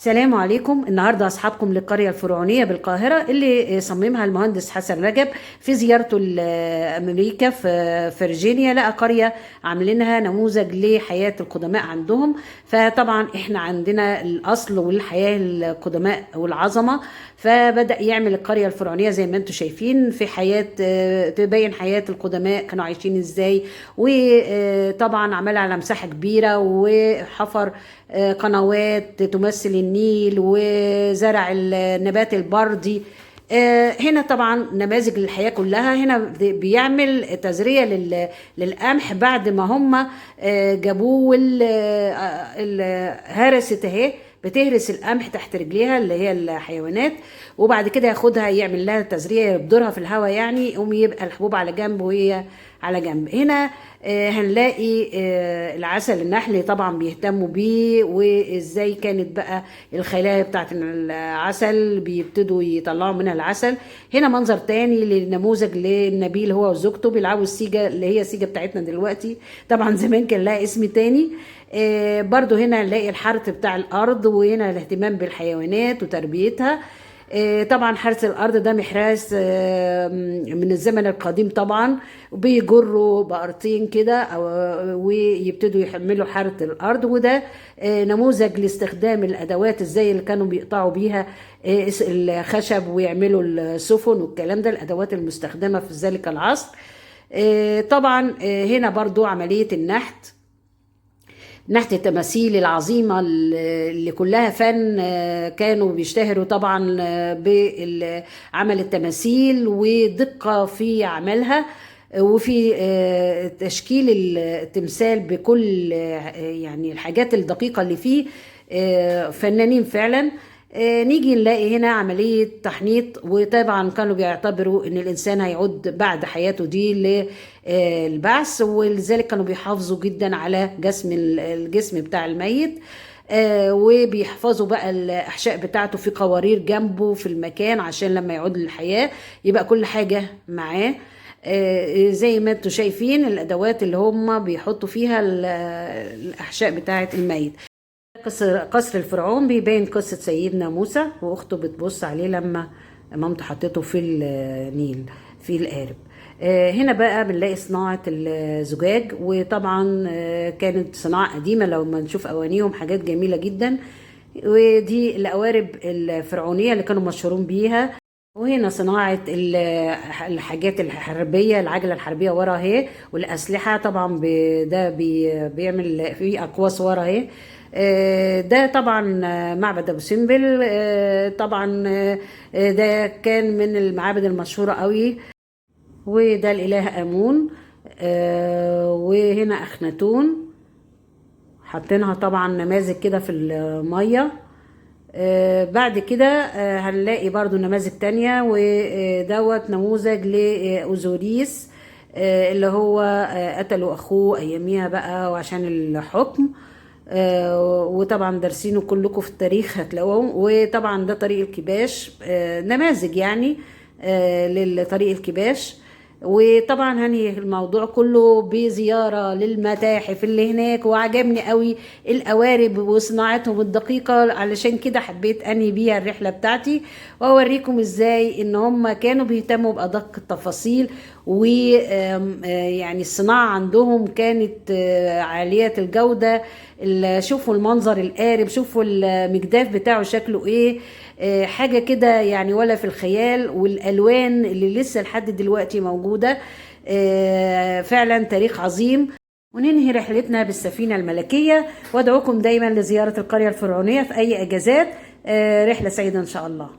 السلام عليكم. النهارده اصحابكم للقريه الفرعونيه بالقاهره اللي صممها المهندس حسن رجب في زيارته لامريكا في فرجينيا. لقى قريه عاملينها نموذج لحياه القدماء عندهم. فطبعا احنا عندنا الاصل والحياه القدماء والعظمه، فبدأ يعمل القريه الفرعونيه زي ما انتم شايفين في حياه، تبين حياه القدماء كانوا عايشين ازاي. وطبعا عملها على مساحه كبيره وحفر قنوات تمثل النيل وزرع النبات البردي. هنا طبعا نماذج للحياة كلها. هنا بيعمل تزرية للقمح بعد ما هم جابوه هرست اهي، بتهرس القمح تحت رجليها اللي هي الحيوانات، وبعد كده ياخدها يعمل لها تزرية يبدرها في الهواء، يعني يقوم يبقى الحبوب على جنب وهي على جنب. هنا هنلاقي العسل النحل طبعا بيهتموا بيه، وازاي كانت بقى الخلايا بتاعت العسل بيبتدوا يطلعوا منها العسل. هنا منظر تاني لنموذج للنبيل هو وزوجته بيلعبوا السيجا اللي هي السيجا بتاعتنا دلوقتي، طبعا زمان كان لها اسم تاني. برضو هنا نلاقي الحرث بتاع الارض، وهنا الاهتمام بالحيوانات وتربيتها. طبعا حرث الارض ده محراث من الزمن القديم طبعا، بيجروا بقرتين كده ويبتدوا يحملوا حرث الارض. وده نموذج لاستخدام الادوات ازاي اللي كانوا بيقطعوا بيها الخشب ويعملوا السفن والكلام ده، الادوات المستخدمه في ذلك العصر. طبعا هنا برضو عمليه نحت التماثيل العظيمة اللي كلها فن. كانوا بيشتهروا طبعا بعمل التماثيل ودقة في عملها، وفي تشكيل التمثال بكل يعني الحاجات الدقيقة اللي فيه. فنانين فعلا. نيجي نلاقي هنا عملية تحنيط، وطبعا كانوا بيعتبروا ان الانسان هيعود بعد حياته دي للبعث، ولذلك كانوا بيحافظوا جدا على الجسم بتاع الميت. وبيحفظوا بقى الاحشاء بتاعته في قوارير جنبه في المكان عشان لما يعود للحياة يبقى كل حاجة معاه. زي ما انتم شايفين الادوات اللي هم بيحطوا فيها الاحشاء بتاعة الميت. قصر الفرعون بيبين قصة سيدنا موسى واخته بتبص عليه لما مامته حطته في النيل في القارب. هنا بقى بنلاقي صناعة الزجاج، وطبعا كانت صناعة قديمة لو ما نشوف أوانيهم حاجات جميلة جدا. ودي القوارب الفرعونية اللي كانوا مشهورين بيها. وهنا صناعة الحاجات الحربية، العجلة الحربية ورا اهي، والأسلحة طبعا ده بيعمل فيه أقواس ورا اهي. ده طبعا معبد أبو سمبل. طبعا ده كان من المعابد المشهورة قوي. وده الإله آمون. وهنا أخناتون حاطينها طبعا نماذج كده في المية. بعد كده هنلاقي برضو نماذج تانية، ودوت نموذج لأوزوريس اللي هو قتلوا أخوه أياميها بقى وعشان الحكم. وطبعا دارسينه كلكم في التاريخ هتلاقوهم. وطبعا ده طريق الكباش، نماذج يعني للطريق الكباش. وطبعا هنهي الموضوع كله بزيارة للمتاحف اللي هناك، وعجبني قوي القوارب وصناعتهم الدقيقة، علشان كده حبيت انهي بيها الرحلة بتاعتي واوريكم ازاي ان هم كانوا بيهتموا بأدق التفاصيل. ويعني الصناعة عندهم كانت عالية الجودة. شوفوا المنظر القارب، شوفوا المجداف بتاعه شكله ايه، حاجة كده يعني ولا في الخيال. والألوان اللي لسه لحد دلوقتي موجودة، فعلا تاريخ عظيم. وننهي رحلتنا بالسفينة الملكية، وادعوكم دايما لزيارة القرية الفرعونية في أي أجازات. رحلة سعيدة إن شاء الله.